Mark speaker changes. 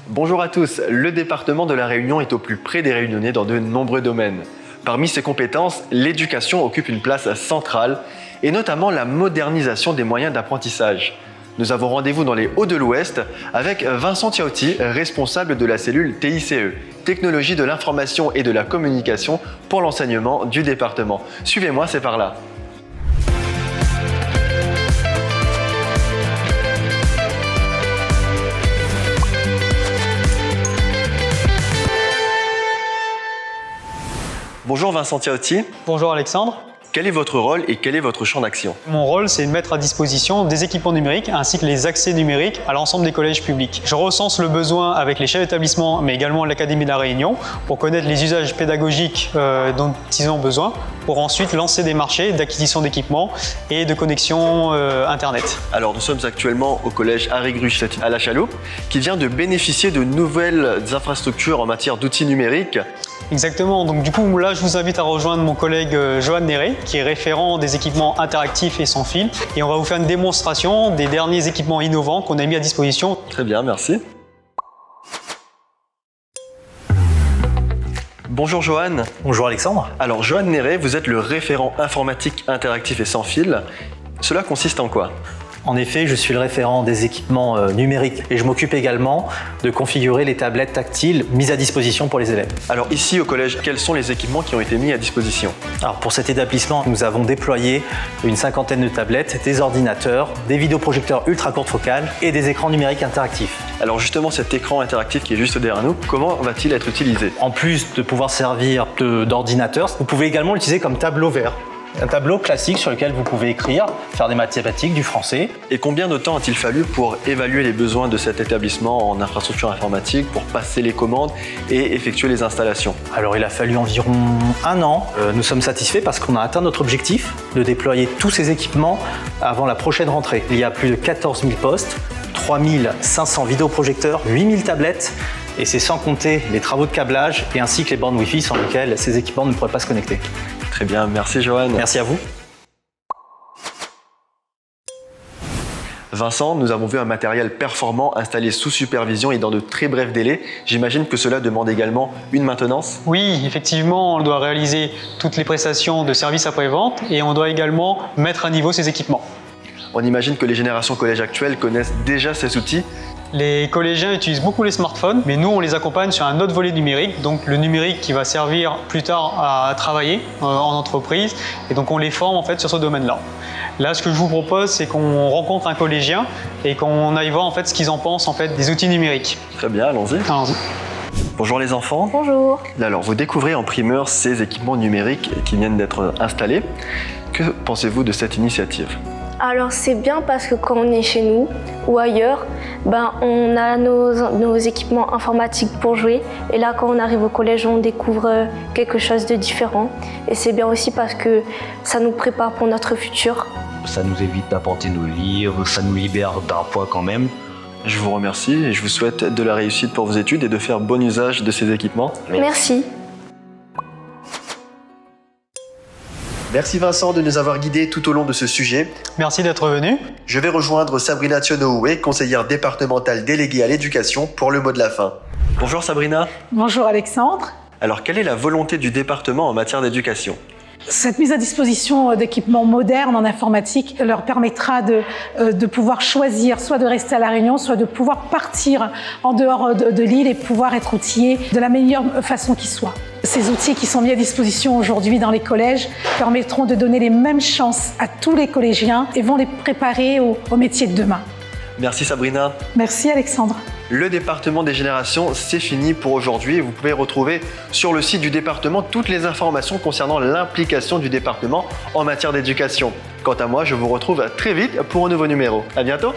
Speaker 1: Bonjour à tous, le département de la Réunion est au plus près des Réunionnais dans de nombreux domaines. Parmi ses compétences, l'éducation occupe une place centrale et notamment la modernisation des moyens d'apprentissage. Nous avons rendez-vous dans les Hauts de l'Ouest avec Vincent Tiaouti, responsable de la cellule TICE, Technologie de l'information et de la communication pour l'enseignement du département. Suivez-moi, c'est par là. Bonjour Vincent Tiaouti.
Speaker 2: Bonjour Alexandre.
Speaker 1: Quel est votre rôle et quel est votre champ d'action?
Speaker 2: Mon rôle, c'est de mettre à disposition des équipements numériques ainsi que les accès numériques à l'ensemble des collèges publics. Je recense le besoin avec les chefs d'établissement, mais également l'Académie de la Réunion, pour connaître les usages pédagogiques dont ils ont besoin, pour ensuite lancer des marchés d'acquisition d'équipements et de connexion Internet.
Speaker 1: Alors nous sommes actuellement au collège Harry Gruchet à La Chaloupe, qui vient de bénéficier de nouvelles infrastructures en matière d'outils numériques.
Speaker 2: Exactement, donc du coup là je vous invite à rejoindre mon collègue Johan Néré, qui est référent des équipements interactifs et sans fil, et on va vous faire une démonstration des derniers équipements innovants qu'on a mis à disposition.
Speaker 1: Très bien, merci. Bonjour Johan.
Speaker 3: Bonjour Alexandre.
Speaker 1: Alors Johan Néré, vous êtes le référent informatique interactif et sans fil. Cela consiste en quoi?
Speaker 3: En effet, je suis le référent des équipements numériques et je m'occupe également de configurer les tablettes tactiles mises à disposition pour les élèves.
Speaker 1: Alors ici au collège, quels sont les équipements qui ont été mis à disposition?
Speaker 3: Alors pour cet établissement, nous avons déployé une 50aine de tablettes, des ordinateurs, des vidéoprojecteurs ultra courte focale et des écrans numériques interactifs.
Speaker 1: Alors justement cet écran interactif qui est juste derrière nous, comment va-t-il être utilisé?
Speaker 3: En plus de pouvoir servir d'ordinateur, vous pouvez également l'utiliser comme tableau vert. Un tableau classique sur lequel vous pouvez écrire, faire des mathématiques, du français.
Speaker 1: Et combien de temps a-t-il fallu pour évaluer les besoins de cet établissement en infrastructure informatique, pour passer les commandes et effectuer les installations?
Speaker 3: Alors il a fallu environ 1 an. Nous sommes satisfaits parce qu'on a atteint notre objectif de déployer tous ces équipements avant la prochaine rentrée. Il y a plus de 14 000 postes, 3 500 vidéoprojecteurs, 8 000 tablettes, et c'est sans compter les travaux de câblage et ainsi que les bornes Wi-Fi sans lesquelles ces équipements ne pourraient pas se connecter.
Speaker 1: Très bien, merci Johan.
Speaker 3: Merci à vous.
Speaker 1: Vincent, nous avons vu un matériel performant installé sous supervision et dans de très brefs délais. J'imagine que cela demande également une maintenance?
Speaker 2: Oui, effectivement, on doit réaliser toutes les prestations de services après-vente et on doit également mettre à niveau ces équipements.
Speaker 1: On imagine que les générations collège actuelles connaissent déjà ces outils.
Speaker 2: Les collégiens utilisent beaucoup les smartphones, mais nous on les accompagne sur un autre volet numérique, donc le numérique qui va servir plus tard à travailler en entreprise, et donc on les forme en fait sur ce domaine-là. Là, ce que je vous propose, c'est qu'on rencontre un collégien et qu'on aille voir en fait ce qu'ils en pensent en fait des outils numériques.
Speaker 1: Très bien, allons-y.
Speaker 2: Allons-y.
Speaker 1: Bonjour les enfants.
Speaker 4: Bonjour.
Speaker 1: Alors, vous découvrez en primeur ces équipements numériques qui viennent d'être installés. Que pensez-vous de cette initiative?
Speaker 4: Alors c'est bien parce que quand on est chez nous ou ailleurs, on a nos équipements informatiques pour jouer. Et là, quand on arrive au collège, on découvre quelque chose de différent. Et c'est bien aussi parce que ça nous prépare pour notre futur.
Speaker 5: Ça nous évite d'apporter nos livres, ça nous libère parfois quand même.
Speaker 1: Je vous remercie et je vous souhaite de la réussite pour vos études et de faire bon usage de ces équipements.
Speaker 4: Merci.
Speaker 1: Merci Vincent de nous avoir guidés tout au long de ce sujet.
Speaker 2: Merci d'être venu.
Speaker 1: Je vais rejoindre Sabrina Thionoué, conseillère départementale déléguée à l'éducation, pour le mot de la fin. Bonjour Sabrina.
Speaker 6: Bonjour Alexandre.
Speaker 1: Alors quelle est la volonté du département en matière d'éducation?
Speaker 6: Cette mise à disposition d'équipements modernes en informatique leur permettra de pouvoir choisir soit de rester à La Réunion, soit de pouvoir partir en dehors de l'île et pouvoir être outillés de la meilleure façon qui soit. Ces outils qui sont mis à disposition aujourd'hui dans les collèges permettront de donner les mêmes chances à tous les collégiens et vont les préparer au métier de demain.
Speaker 1: Merci Sabrina.
Speaker 6: Merci Alexandre.
Speaker 1: Le département des générations, c'est fini pour aujourd'hui. Vous pouvez retrouver sur le site du département toutes les informations concernant l'implication du département en matière d'éducation. Quant à moi, je vous retrouve très vite pour un nouveau numéro. À bientôt.